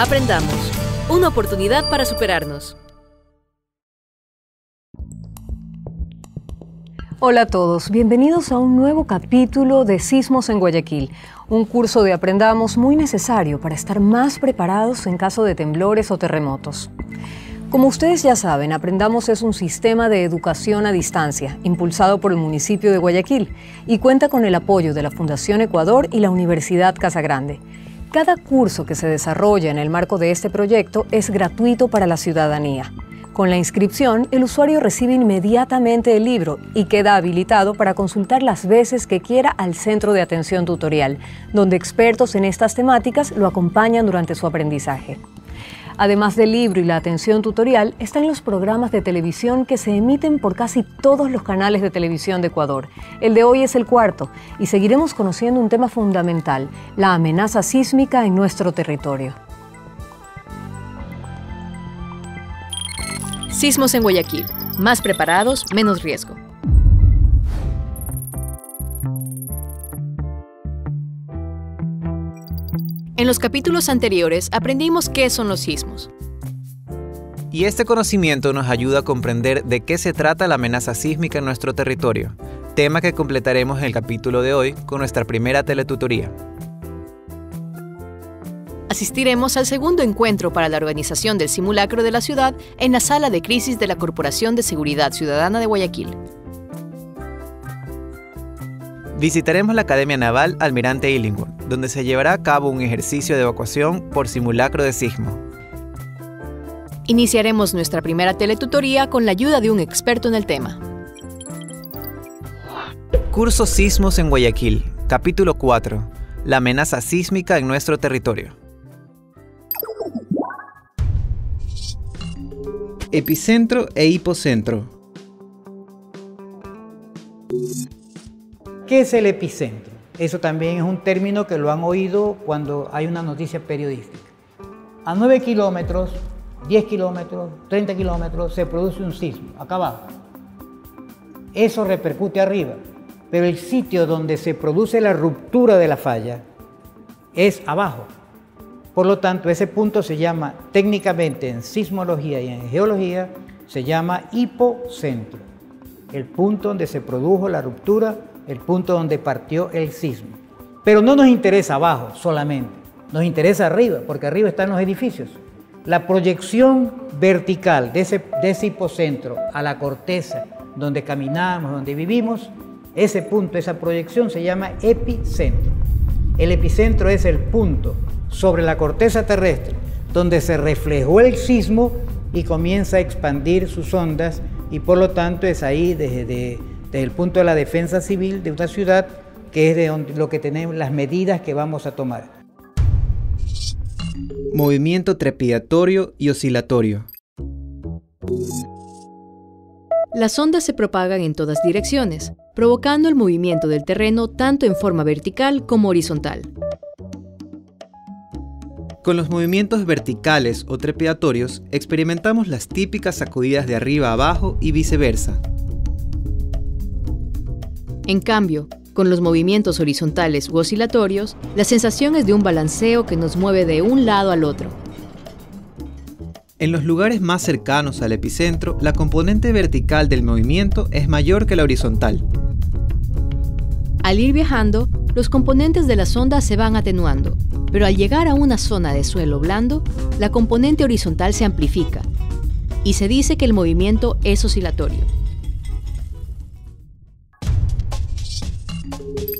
Aprendamos. Una oportunidad para superarnos. Hola a todos, bienvenidos a un nuevo capítulo de Sismos en Guayaquil, un curso de Aprendamos muy necesario para estar más preparados en caso de temblores o terremotos. Como ustedes ya saben, Aprendamos es un sistema de educación a distancia, impulsado por el municipio de Guayaquil y cuenta con el apoyo de la Fundación Ecuador y la Universidad Casagrande. Cada curso que se desarrolla en el marco de este proyecto es gratuito para la ciudadanía. Con la inscripción, el usuario recibe inmediatamente el libro y queda habilitado para consultar las veces que quiera al Centro de Atención Tutorial, donde expertos en estas temáticas lo acompañan durante su aprendizaje. Además del libro y la atención tutorial, están los programas de televisión que se emiten por casi todos los canales de televisión de Ecuador. El de hoy es el cuarto y seguiremos conociendo un tema fundamental, la amenaza sísmica en nuestro territorio. Sismos en Guayaquil. Más preparados, menos riesgo. En los capítulos anteriores aprendimos qué son los sismos. Y este conocimiento nos ayuda a comprender de qué se trata la amenaza sísmica en nuestro territorio, tema que completaremos en el capítulo de hoy con nuestra primera teletutoría. Asistiremos al segundo encuentro para la organización del simulacro de la ciudad en la sala de crisis de la Corporación de Seguridad Ciudadana de Guayaquil. Visitaremos la Academia Naval Almirante Illingworth, donde se llevará a cabo un ejercicio de evacuación por simulacro de sismo. Iniciaremos nuestra primera teletutoría con la ayuda de un experto en el tema. Curso Sismos en Guayaquil, capítulo 4. La amenaza sísmica en nuestro territorio. Epicentro e hipocentro. ¿Qué es el epicentro? Eso también es un término que lo han oído cuando hay una noticia periodística. A 9 kilómetros, 10 kilómetros, 30 kilómetros se produce un sismo, acá abajo. Eso repercute arriba, pero el sitio donde se produce la ruptura de la falla es abajo. Por lo tanto, ese punto se llama técnicamente en sismología y en geología, se llama hipocentro. El punto donde se produjo la ruptura, el punto donde partió el sismo. Pero no nos interesa abajo solamente, nos interesa arriba, porque arriba están los edificios. La proyección vertical de ese hipocentro a la corteza donde caminamos, donde vivimos, ese punto, esa proyección se llama epicentro. El epicentro es el punto sobre la corteza terrestre donde se reflejó el sismo y comienza a expandir sus ondas y por lo tanto es ahí desde el punto de la defensa civil de una ciudad que es de donde, lo que tenemos, las medidas que vamos a tomar. Movimiento trepidatorio y oscilatorio. Las ondas se propagan en todas direcciones, provocando el movimiento del terreno tanto en forma vertical como horizontal. Con los movimientos verticales o trepidatorios experimentamos las típicas sacudidas de arriba a abajo y viceversa. En cambio, con los movimientos horizontales u oscilatorios, la sensación es de un balanceo que nos mueve de un lado al otro. En los lugares más cercanos al epicentro, la componente vertical del movimiento es mayor que la horizontal. Al ir viajando, los componentes de las ondas se van atenuando, pero al llegar a una zona de suelo blando, la componente horizontal se amplifica y se dice que el movimiento es oscilatorio.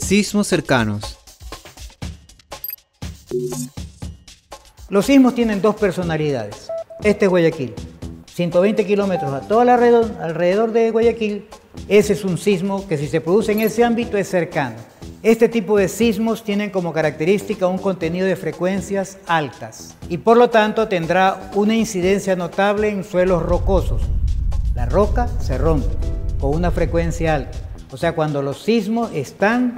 Sismos cercanos. Los sismos tienen dos personalidades. Este es Guayaquil, 120 kilómetros a todo alrededor de Guayaquil. Ese es un sismo que si se produce en ese ámbito es cercano. Este tipo de sismos tienen como característica un contenido de frecuencias altas y por lo tanto tendrá una incidencia notable en suelos rocosos. La roca se rompe con una frecuencia alta, o sea, cuando los sismos están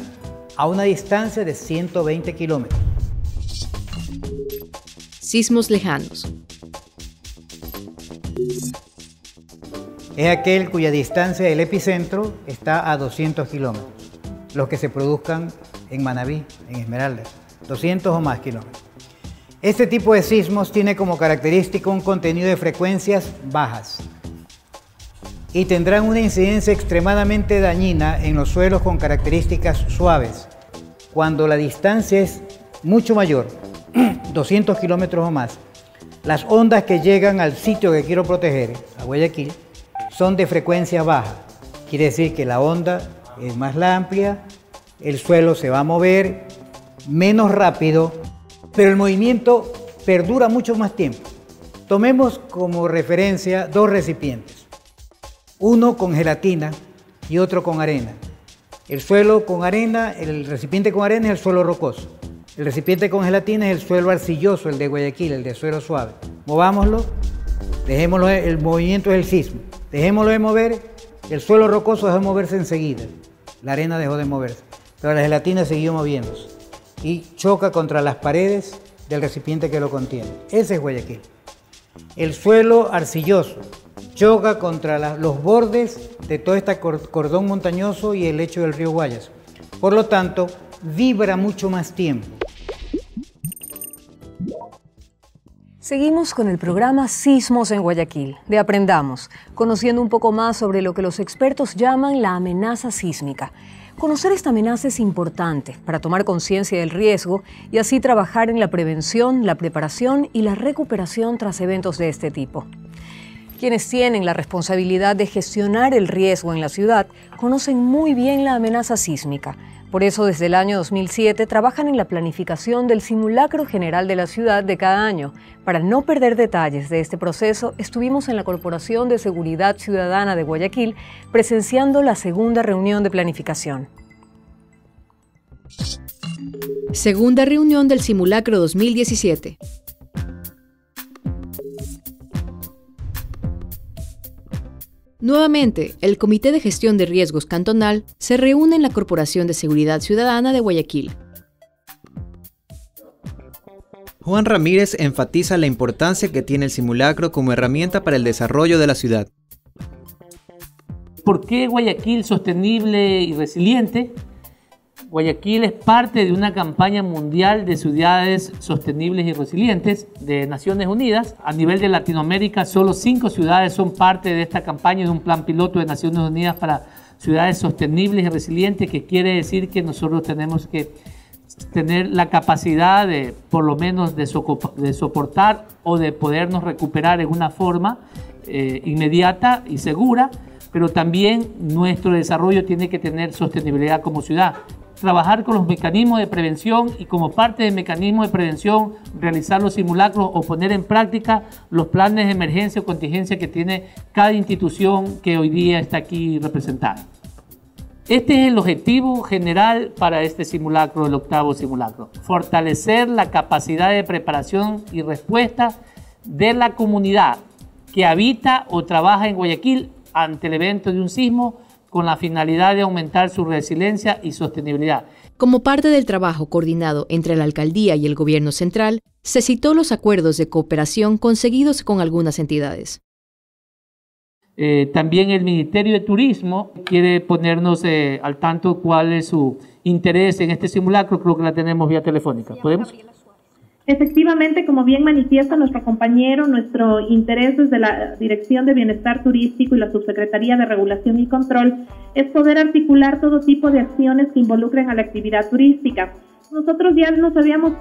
a una distancia de 120 kilómetros. Sismos lejanos. Es aquel cuya distancia del epicentro está a 200 kilómetros. Los que se produzcan en Manabí, en Esmeralda, 200 o más kilómetros. Este tipo de sismos tiene como característica un contenido de frecuencias bajas y tendrán una incidencia extremadamente dañina en los suelos con características suaves, cuando la distancia es mucho mayor, 200 kilómetros o más. Las ondas que llegan al sitio que quiero proteger, a Guayaquil, son de frecuencia baja. Quiere decir que la onda es más amplia, el suelo se va a mover menos rápido, pero el movimiento perdura mucho más tiempo. Tomemos como referencia dos recipientes, uno con gelatina y otro con arena. El suelo con arena, el recipiente con arena es el suelo rocoso. El recipiente con gelatina es el suelo arcilloso, el de Guayaquil, el de suelo suave. Movámoslo, dejémoslo, el movimiento es el sismo. Dejémoslo de mover, el suelo rocoso dejó de moverse enseguida. La arena dejó de moverse, pero la gelatina siguió moviéndose y choca contra las paredes del recipiente que lo contiene. Ese es Guayaquil. El suelo arcilloso choca contra los bordes de todo este cordón montañoso y el lecho del río Guayas. Por lo tanto, vibra mucho más tiempo. Seguimos con el programa Sismos en Guayaquil, de Aprendamos, conociendo un poco más sobre lo que los expertos llaman la amenaza sísmica. Conocer esta amenaza es importante para tomar conciencia del riesgo y así trabajar en la prevención, la preparación y la recuperación tras eventos de este tipo. Quienes tienen la responsabilidad de gestionar el riesgo en la ciudad conocen muy bien la amenaza sísmica. Por eso, desde el año 2007, trabajan en la planificación del simulacro general de la ciudad de cada año. Para no perder detalles de este proceso, estuvimos en la Corporación de Seguridad Ciudadana de Guayaquil presenciando la segunda reunión de planificación. Segunda reunión del simulacro 2017. Nuevamente, el Comité de Gestión de Riesgos Cantonal se reúne en la Corporación de Seguridad Ciudadana de Guayaquil. Juan Ramírez enfatiza la importancia que tiene el simulacro como herramienta para el desarrollo de la ciudad. ¿Por qué Guayaquil sostenible y resiliente? Guayaquil es parte de una campaña mundial de ciudades sostenibles y resilientes de Naciones Unidas. A nivel de Latinoamérica, solo 5 ciudades son parte de esta campaña de un plan piloto de Naciones Unidas para ciudades sostenibles y resilientes, que quiere decir que nosotros tenemos que tener la capacidad de, por lo menos, de soportar o de podernos recuperar en una forma inmediata y segura, pero también nuestro desarrollo tiene que tener sostenibilidad como ciudad. Trabajar con los mecanismos de prevención y como parte del mecanismo de prevención realizar los simulacros o poner en práctica los planes de emergencia o contingencia que tiene cada institución que hoy día está aquí representada. Este es el objetivo general para este simulacro, el octavo simulacro. Fortalecer la capacidad de preparación y respuesta de la comunidad que habita o trabaja en Guayaquil ante el evento de un sismo, con la finalidad de aumentar su resiliencia y sostenibilidad. Como parte del trabajo coordinado entre la alcaldía y el gobierno central, se citó los acuerdos de cooperación conseguidos con algunas entidades. También el Ministerio de Turismo quiere ponernos al tanto cuál es su interés en este simulacro. Creo que la tenemos vía telefónica. ¿Podemos? Efectivamente, como bien manifiesta nuestro compañero, nuestro interés desde la Dirección de Bienestar Turístico y la Subsecretaría de Regulación y Control es poder articular todo tipo de acciones que involucren a la actividad turística. Nosotros ya nos habíamos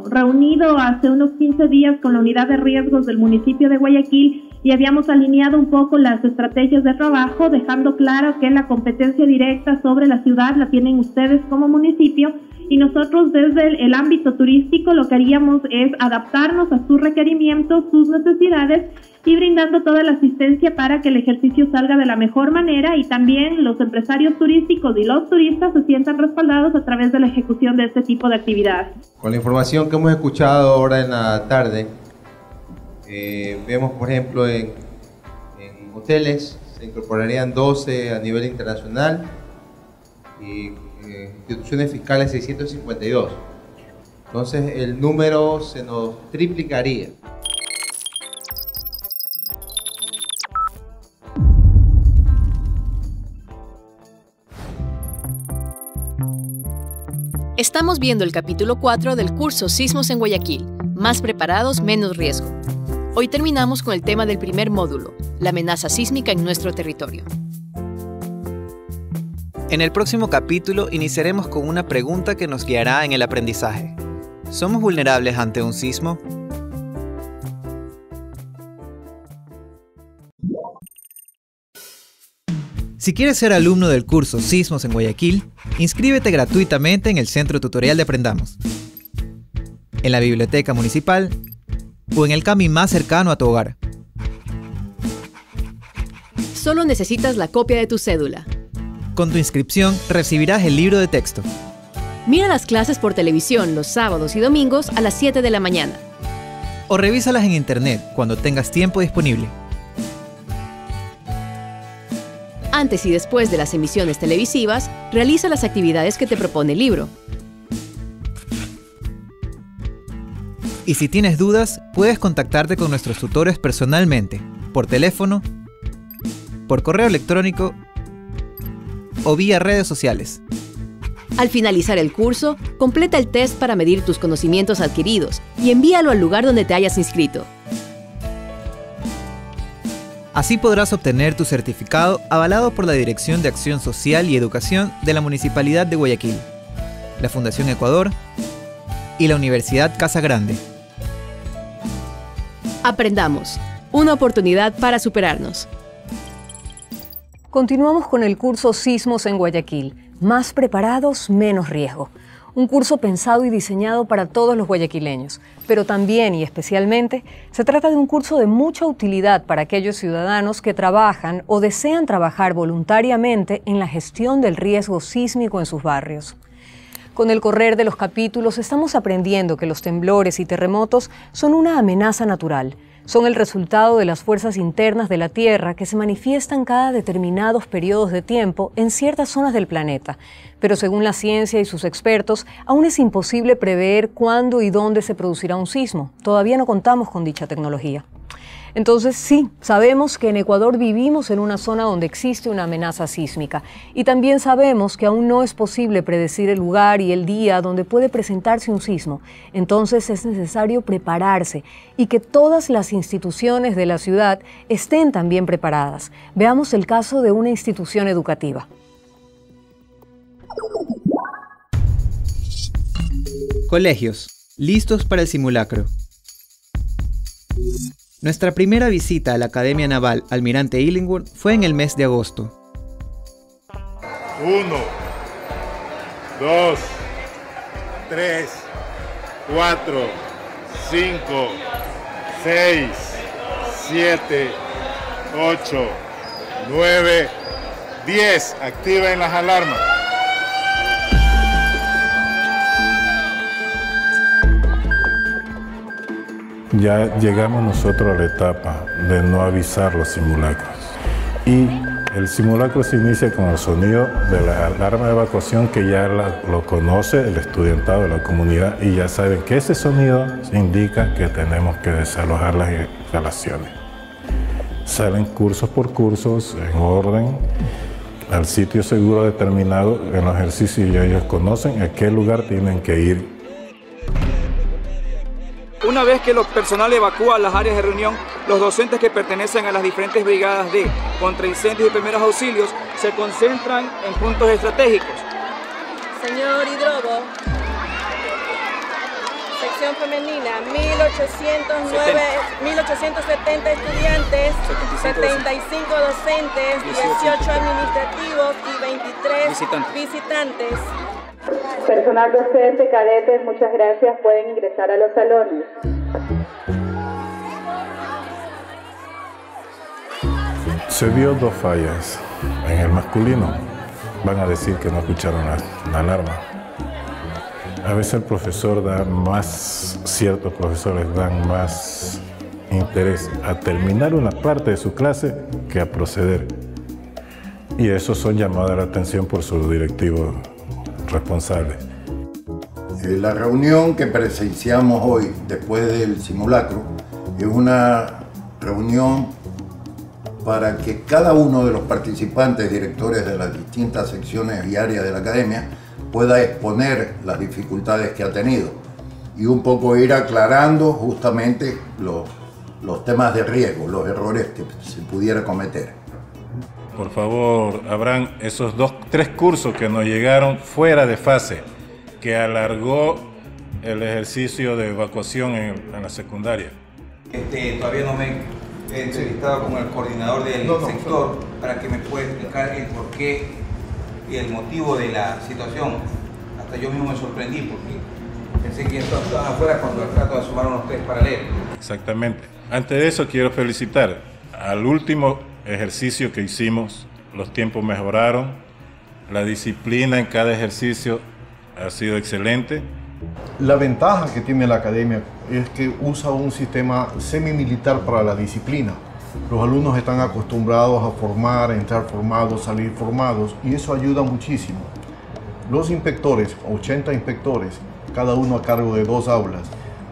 reunido hace unos 15 días con la unidad de riesgos del municipio de Guayaquil y habíamos alineado un poco las estrategias de trabajo, dejando claro que la competencia directa sobre la ciudad la tienen ustedes como municipio, y nosotros desde el ámbito turístico lo que haríamos es adaptarnos a sus requerimientos, sus necesidades, y brindando toda la asistencia para que el ejercicio salga de la mejor manera, y también los empresarios turísticos y los turistas se sientan respaldados a través de la ejecución de este tipo de actividades. Con la información que hemos escuchado ahora en la tarde, vemos por ejemplo en hoteles se incorporarían 12 a nivel internacional y instituciones fiscales 652. Entonces el número se nos triplicaría. Estamos viendo el capítulo 4 del curso Sismos en Guayaquil. Más preparados, menos riesgo. Hoy terminamos con el tema del primer módulo, la amenaza sísmica en nuestro territorio. En el próximo capítulo iniciaremos con una pregunta que nos guiará en el aprendizaje. ¿Somos vulnerables ante un sismo? Si quieres ser alumno del curso Sismos en Guayaquil, inscríbete gratuitamente en el Centro Tutorial de Aprendamos, en la Biblioteca Municipal o en el CAMI más cercano a tu hogar. Solo necesitas la copia de tu cédula. Con tu inscripción recibirás el libro de texto. Mira las clases por televisión los sábados y domingos a las 7 de la mañana. O revísalas en internet cuando tengas tiempo disponible. Antes y después de las emisiones televisivas, realiza las actividades que te propone el libro. Y si tienes dudas, puedes contactarte con nuestros tutores personalmente, por teléfono, por correo electrónico o vía redes sociales. Al finalizar el curso, completa el test para medir tus conocimientos adquiridos y envíalo al lugar donde te hayas inscrito. Así podrás obtener tu certificado avalado por la Dirección de Acción Social y Educación de la Municipalidad de Guayaquil, la Fundación Ecuador y la Universidad Casa Grande. Aprendamos. Una oportunidad para superarnos. Continuamos con el curso Sismos en Guayaquil. Más preparados, menos riesgo. Un curso pensado y diseñado para todos los guayaquileños, pero también y especialmente se trata de un curso de mucha utilidad para aquellos ciudadanos que trabajan o desean trabajar voluntariamente en la gestión del riesgo sísmico en sus barrios. Con el correr de los capítulos estamos aprendiendo que los temblores y terremotos son una amenaza natural. Son el resultado de las fuerzas internas de la Tierra que se manifiestan cada determinados periodos de tiempo en ciertas zonas del planeta. Pero según la ciencia y sus expertos, aún es imposible prever cuándo y dónde se producirá un sismo. Todavía no contamos con dicha tecnología. Entonces sí, sabemos que en Ecuador vivimos en una zona donde existe una amenaza sísmica y también sabemos que aún no es posible predecir el lugar y el día donde puede presentarse un sismo. Entonces es necesario prepararse y que todas las instituciones de la ciudad estén también preparadas. Veamos el caso de una institución educativa. Colegios, listos para el simulacro. Nuestra primera visita a la Academia Naval Almirante Illingworth fue en el mes de agosto. 1, 2, 3, 4, 5, 6, 7, 8, 9, 10. Activen las alarmas. Ya llegamos nosotros a la etapa de no avisar los simulacros. Y el simulacro se inicia con el sonido de la alarma de evacuación que ya lo conoce el estudiantado de la comunidad y ya saben que ese sonido indica que tenemos que desalojar las instalaciones. Salen cursos por cursos en orden al sitio seguro determinado en los ejercicios y ellos conocen a qué lugar tienen que ir. Una vez que el personal evacúa las áreas de reunión, los docentes que pertenecen a las diferentes brigadas de contraincendios y primeros auxilios se concentran en puntos estratégicos. Señor Hidrobo, sección femenina, 1870 estudiantes, 75 docentes, 18 administrativos y 23 visitantes. Personal docente, cadetes, muchas gracias. Pueden ingresar a los salones. Se vio dos fallas. En el masculino van a decir que no escucharon la alarma. A veces el profesor da más, ciertos profesores dan más interés a terminar una parte de su clase que a proceder. Y esos son llamadas a la atención por su directivo responsable. La reunión que presenciamos hoy, después del simulacro, es una reunión para que cada uno de los participantes, directores de las distintas secciones y áreas de la academia, pueda exponer las dificultades que ha tenido. y un poco ir aclarando justamente los temas de riesgo, los errores que se pudiera cometer. Por favor, Abraham, esos 3 cursos que nos llegaron fuera de fase, que alargó el ejercicio de evacuación en la secundaria. Todavía no me he entrevistado con el coordinador del sector para que me pueda explicar el porqué y el motivo de la situación. Hasta yo mismo me sorprendí porque pensé que estaban afuera cuando al rato asomaron los 3 paralelos. Exactamente. Antes de eso quiero felicitar al último ejercicio que hicimos. Los tiempos mejoraron, la disciplina en cada ejercicio ha sido excelente. La ventaja que tiene la academia es que usa un sistema semimilitar para la disciplina. Los alumnos están acostumbrados a formar, entrar formados, salir formados, y eso ayuda muchísimo. Los inspectores, 80 inspectores, cada uno a cargo de 2 aulas,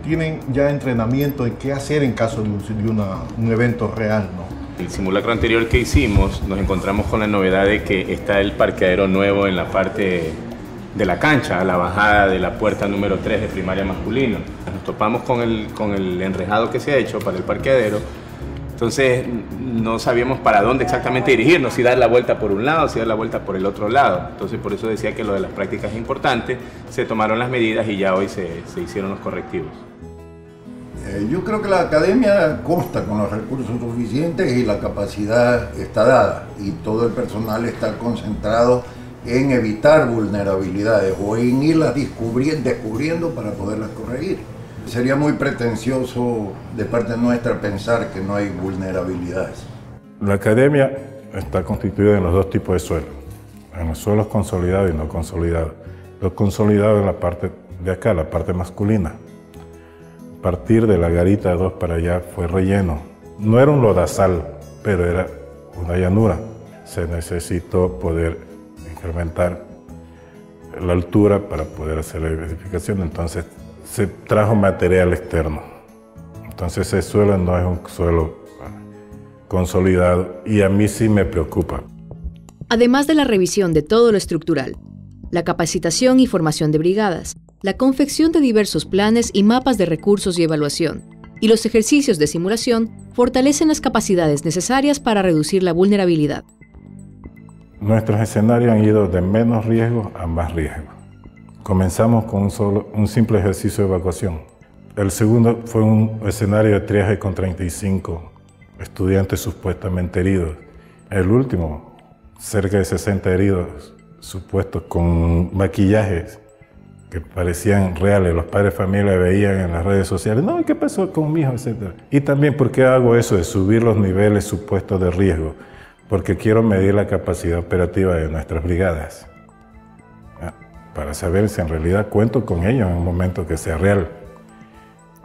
tienen ya entrenamiento en qué hacer en caso de un evento real, ¿no? El simulacro anterior que hicimos, nos encontramos con la novedad de que está el parqueadero nuevo en la parte de la cancha, a la bajada de la puerta número 3 de primaria masculino. Nos topamos con el enrejado que se ha hecho para el parqueadero, entonces no sabíamos para dónde exactamente dirigirnos, si dar la vuelta por un lado, si dar la vuelta por el otro lado. Entonces por eso decía que lo de las prácticas es importante, se tomaron las medidas y ya hoy se hicieron los correctivos. Yo creo que la academia consta con los recursos suficientes y la capacidad está dada, y todo el personal está concentrado en evitar vulnerabilidades o en irlas descubriendo para poderlas corregir. Sería muy pretencioso de parte nuestra pensar que no hay vulnerabilidades. La academia está constituida en los 2 tipos de suelos, en los suelos consolidados y no consolidados. Los consolidados en la parte de acá, la parte masculina. A partir de la garita 2 para allá fue relleno. No era un lodazal, pero era una llanura. Se necesitó poder incrementar la altura para poder hacer la edificación, entonces se trajo material externo. Entonces ese suelo no es un suelo consolidado y a mí sí me preocupa. Además de la revisión de todo lo estructural, la capacitación y formación de brigadas, la confección de diversos planes y mapas de recursos y evaluación, y los ejercicios de simulación fortalecen las capacidades necesarias para reducir la vulnerabilidad. Nuestros escenarios han ido de menos riesgo a más riesgo. Comenzamos con un simple ejercicio de evacuación. El segundo fue un escenario de triaje con 35 estudiantes supuestamente heridos. El último, cerca de 60 heridos supuestos con maquillajes que parecían reales. Los padres de familia veían en las redes sociales, no, ¿qué pasó con mi hijo?, etcétera. Y también, ¿por qué hago eso de subir los niveles supuestos de riesgo? Porque quiero medir la capacidad operativa de nuestras brigadas, para saber si en realidad cuento con ellos en un momento que sea real.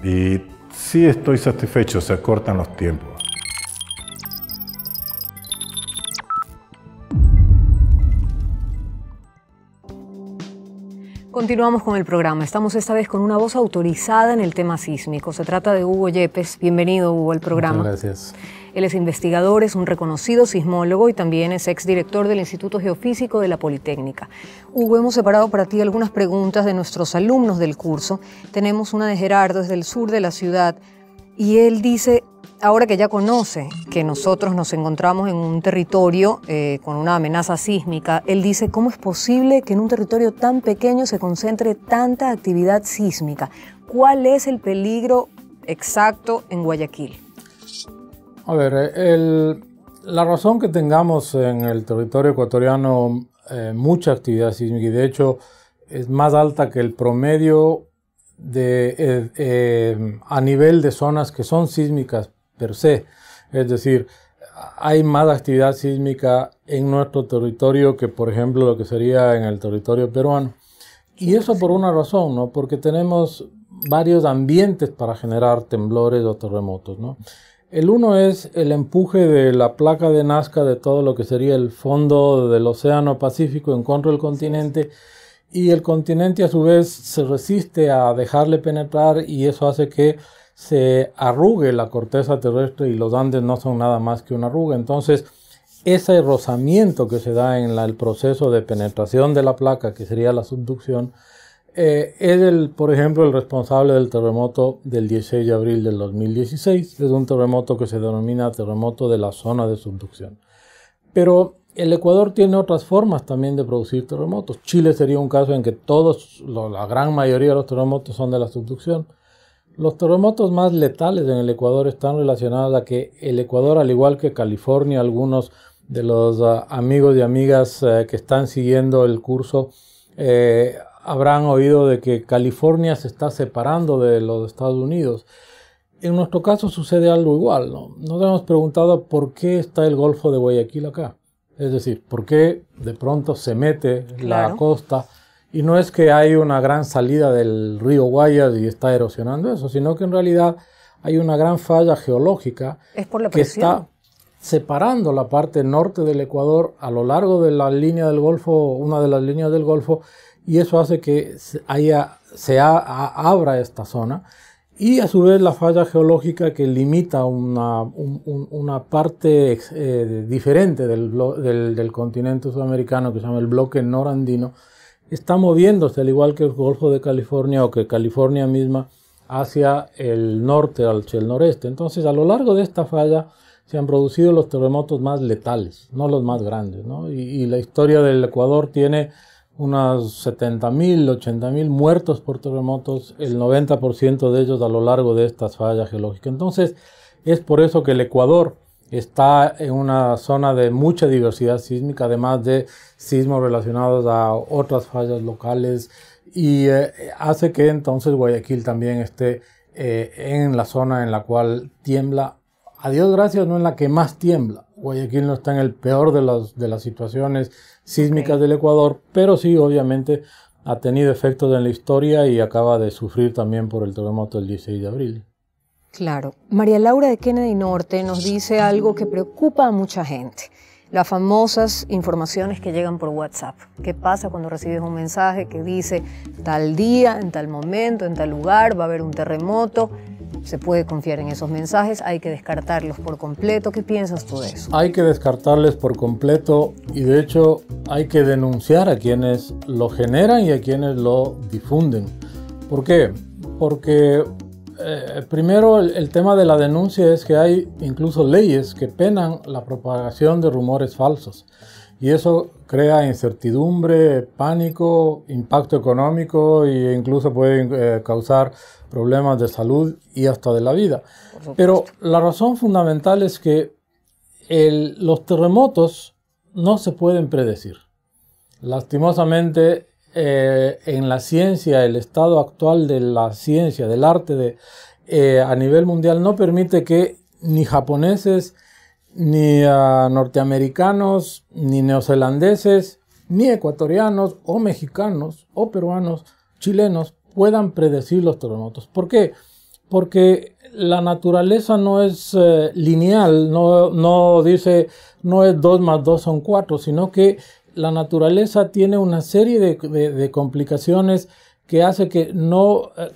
Y sí estoy satisfecho, se acortan los tiempos. Continuamos con el programa. Estamos esta vez con una voz autorizada en el tema sísmico. Se trata de Hugo Yepes. Bienvenido, Hugo, al programa. Muchas gracias. Él es investigador, es un reconocido sismólogo y también es exdirector del Instituto Geofísico de la Politécnica. Hugo, hemos separado para ti algunas preguntas de nuestros alumnos del curso. Tenemos una de Gerardo desde el sur de la ciudad y él dice, ahora que ya conoce que nosotros nos encontramos en un territorio con una amenaza sísmica, él dice, ¿cómo es posible que en un territorio tan pequeño se concentre tanta actividad sísmica? ¿Cuál es el peligro exacto en Guayaquil? A ver, la razón que tengamos en el territorio ecuatoriano mucha actividad sísmica, y de hecho es más alta que el promedio a nivel de zonas que son sísmicas per se, es decir, hay más actividad sísmica en nuestro territorio que, por ejemplo, lo que sería en el territorio peruano. Y eso por una razón, ¿no? Porque tenemos varios ambientes para generar temblores o terremotos, ¿no? El uno es el empuje de la placa de Nazca de todo lo que sería el fondo del Océano Pacífico en contra del continente, y el continente a su vez se resiste a dejarle penetrar y eso hace que se arrugue la corteza terrestre, y los Andes no son nada más que una arruga. Entonces, ese rozamiento que se da en el proceso de penetración de la placa, que sería la subducción, es, por ejemplo, el responsable del terremoto del 16 de abril del 2016. Es un terremoto que se denomina terremoto de la zona de subducción. Pero el Ecuador tiene otras formas también de producir terremotos. Chile sería un caso en que la gran mayoría de los terremotos son de la subducción. Los terremotos más letales en el Ecuador están relacionados a que el Ecuador, al igual que California, algunos de los amigos y amigas que están siguiendo el curso habrán oído de que California se está separando de los Estados Unidos. En nuestro caso sucede algo igual, ¿no? Nos hemos preguntado por qué está el Golfo de Guayaquil acá. Es decir, por qué de pronto se mete la costa. Y no es que hay una gran salida del río Guayas y está erosionando eso, sino que en realidad hay una gran falla geológica que está separando la parte norte del Ecuador a lo largo de la línea del Golfo, una de las líneas del Golfo, y eso hace que abra esta zona. Y a su vez la falla geológica que limita una parte diferente del continente sudamericano, que se llama el bloque norandino, está moviéndose, al igual que el Golfo de California o que California misma, hacia el norte, hacia el noreste. Entonces, a lo largo de esta falla se han producido los terremotos más letales, no los más grandes, ¿no? Y la historia del Ecuador tiene unos 70.000, 80.000 muertos por terremotos, el 90% de ellos a lo largo de estas fallas geológicas. Entonces, es por eso que el Ecuador está en una zona de mucha diversidad sísmica, además de sismos relacionados a otras fallas locales, y hace que entonces Guayaquil también esté en la zona en la cual tiembla. A Dios gracias, no en la que más tiembla. Guayaquil no está en el peor de las situaciones sísmicas del Ecuador, pero sí, obviamente, ha tenido efectos en la historia y acaba de sufrir también por el terremoto del 16 de abril. Claro. María Laura de Kennedy Norte nos dice algo que preocupa a mucha gente. Las famosas informaciones que llegan por WhatsApp. ¿Qué pasa cuando recibes un mensaje que dice tal día, en tal momento, en tal lugar va a haber un terremoto? ¿Se puede confiar en esos mensajes? ¿Hay que descartarlos por completo? ¿Qué piensas tú de eso? Hay que descartarles por completo y de hecho hay que denunciar a quienes lo generan y a quienes lo difunden. ¿Por qué? Porque primero el tema de la denuncia es que hay incluso leyes que penan la propagación de rumores falsos. Y eso crea incertidumbre, pánico, impacto económico e incluso puede causar problemas de salud y hasta de la vida. Pero la razón fundamental es que los terremotos no se pueden predecir. Lastimosamente, en la ciencia, el estado actual de la ciencia, del arte a nivel mundial no permite que ni japoneses, ni norteamericanos, ni neozelandeses, ni ecuatorianos, o mexicanos, o peruanos, chilenos, puedan predecir los terremotos. ¿Por qué? Porque la naturaleza no es lineal, no dice, no es 2 más 2 son 4, sino que la naturaleza tiene una serie de complicaciones que hace que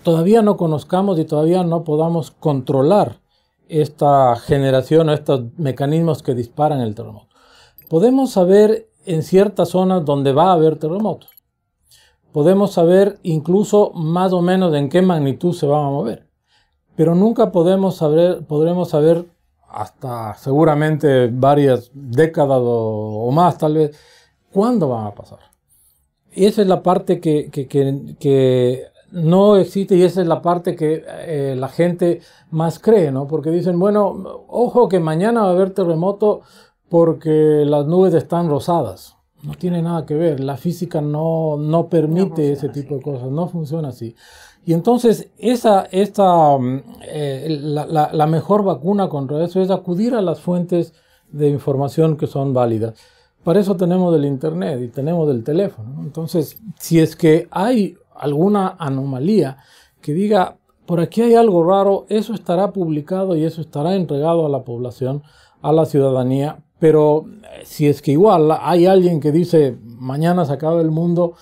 todavía no conozcamos y todavía no podamos controlar esta generación o estos mecanismos que disparan el terremoto. Podemos saber en ciertas zonas donde va a haber terremotos. Podemos saber incluso más o menos en qué magnitud se van a mover. Pero nunca podremos saber hasta seguramente varias décadas o más tal vez, cuándo van a pasar. Y esa es la parte que no existe y esa es la parte que la gente más cree, ¿no? Porque dicen, bueno, ojo que mañana va a haber terremoto porque las nubes están rosadas. No tiene nada que ver, la física no permite ese tipo de cosas, no funciona así. Y entonces la mejor vacuna contra eso es acudir a las fuentes de información que son válidas. Para eso tenemos el internet y tenemos el teléfono, ¿no? Entonces, si es que hay alguna anomalía que diga, por aquí hay algo raro, eso estará publicado y eso estará entregado a la población, a la ciudadanía. Pero si es que igual hay alguien que dice, mañana se acaba el mundo,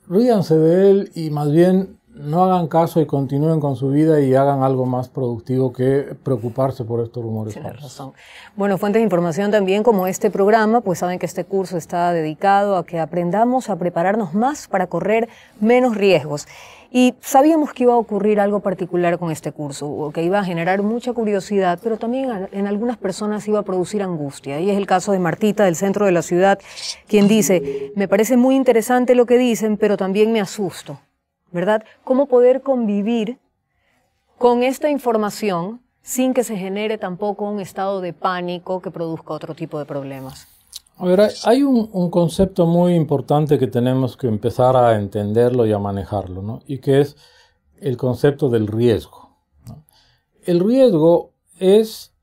ríanse de él y más bien no hagan caso y continúen con su vida y hagan algo más productivo que preocuparse por estos rumores. Tienes razón. Bueno, fuentes de información también como este programa, pues saben que este curso está dedicado a que aprendamos a prepararnos más para correr menos riesgos. Y sabíamos que iba a ocurrir algo particular con este curso, que iba a generar mucha curiosidad, pero también en algunas personas iba a producir angustia. Y es el caso de Martita, del centro de la ciudad, quien dice, me parece muy interesante lo que dicen, pero también me asusto, ¿verdad? ¿Cómo poder convivir con esta información sin que se genere tampoco un estado de pánico que produzca otro tipo de problemas? A ver, hay un concepto muy importante que tenemos que empezar a entenderlo y a manejarlo, ¿no? Y que es el concepto del riesgo, ¿no? El riesgo es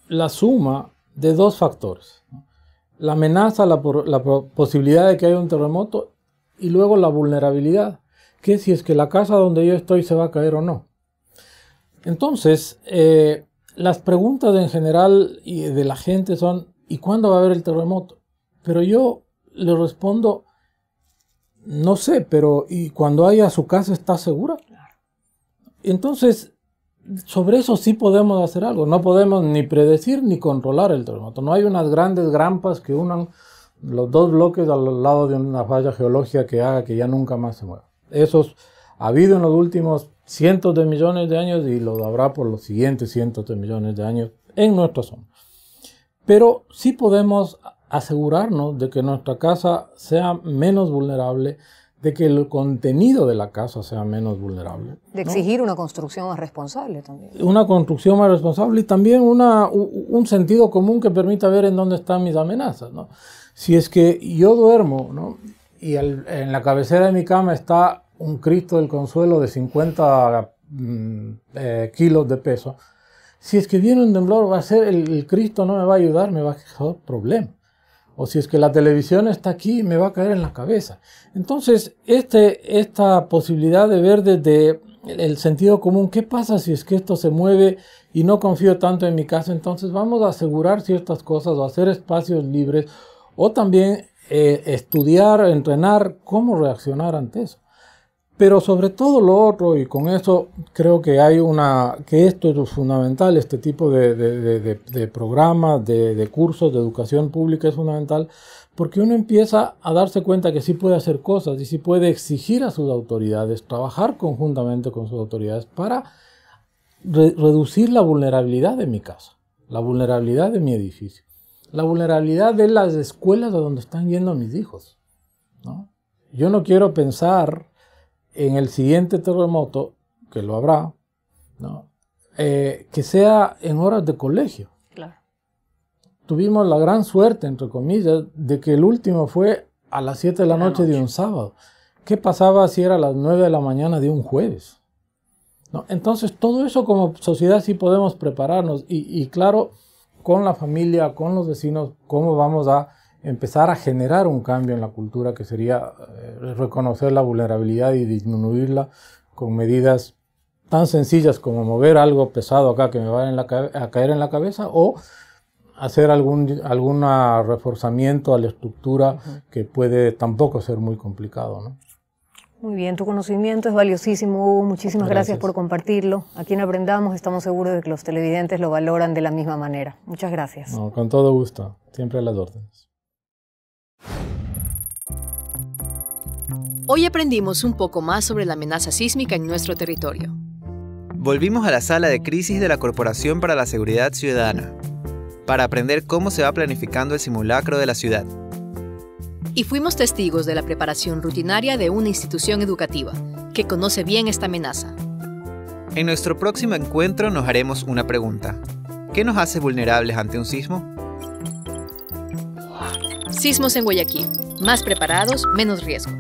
la suma de dos factores, ¿no? La amenaza, la posibilidad de que haya un terremoto y luego la vulnerabilidad, que si es que la casa donde yo estoy se va a caer o no. Entonces, las preguntas en general de la gente son, ¿y cuándo va a haber el terremoto? Pero yo le respondo, no sé, pero ¿y cuando haya su casa está segura? Entonces, sobre eso sí podemos hacer algo. No podemos ni predecir ni controlar el terremoto. No hay unas grandes grampas que unan los dos bloques al lado de una falla geológica que haga que ya nunca más se mueva. Eso ha habido en los últimos cientos de millones de años y lo habrá por los siguientes cientos de millones de años en nuestra zona. Pero sí podemos asegurarnos de que nuestra casa sea menos vulnerable, de que el contenido de la casa sea menos vulnerable, de exigir, ¿no?, una construcción más responsable también. Una construcción más responsable y también un sentido común que permita ver en dónde están mis amenazas, ¿no? Si es que yo duermo, ¿no?, y en la cabecera de mi cama está un Cristo del Consuelo de 50 kilos de peso, si es que viene un temblor, va a ser el Cristo no me va a ayudar, me va a causar problema. O si es que la televisión está aquí, me va a caer en la cabeza. Entonces, esta posibilidad de ver desde el sentido común, ¿qué pasa si es que esto se mueve y no confío tanto en mi casa? Entonces vamos a asegurar ciertas cosas o hacer espacios libres o también estudiar, entrenar cómo reaccionar ante eso. Pero sobre todo lo otro, y con eso creo que que esto es fundamental, este tipo de programas, de cursos de educación pública es fundamental, porque uno empieza a darse cuenta que sí puede hacer cosas y sí puede exigir a sus autoridades, trabajar conjuntamente con sus autoridades para reducir la vulnerabilidad de mi casa, la vulnerabilidad de mi edificio, la vulnerabilidad de las escuelas a donde están yendo mis hijos, ¿no? Yo no quiero pensar en el siguiente terremoto, que lo habrá, ¿no?, que sea en horas de colegio. Claro. Tuvimos la gran suerte, entre comillas, de que el último fue a las 7 de la noche de un sábado. ¿Qué pasaba si era a las 9 de la mañana de un jueves? ¿No? Entonces, todo eso como sociedad sí podemos prepararnos. Y claro, con la familia, con los vecinos, cómo vamos a empezar a generar un cambio en la cultura, que sería reconocer la vulnerabilidad y disminuirla con medidas tan sencillas como mover algo pesado acá que me vaya a caer en la cabeza, o hacer algún reforzamiento a la estructura, que puede tampoco ser muy complicado, ¿no? Muy bien, tu conocimiento es valiosísimo, Hugo. Muchísimas gracias por compartirlo. Aquí en Aprendamos estamos seguros de que los televidentes lo valoran de la misma manera. Muchas gracias. No, con todo gusto, siempre a las órdenes. Hoy aprendimos un poco más sobre la amenaza sísmica en nuestro territorio. Volvimos a la sala de crisis de la Corporación para la Seguridad Ciudadana para aprender cómo se va planificando el simulacro de la ciudad. Y fuimos testigos de la preparación rutinaria de una institución educativa que conoce bien esta amenaza. En nuestro próximo encuentro nos haremos una pregunta. ¿Qué nos hace vulnerables ante un sismo? Sismos en Guayaquil. Más preparados, menos riesgo.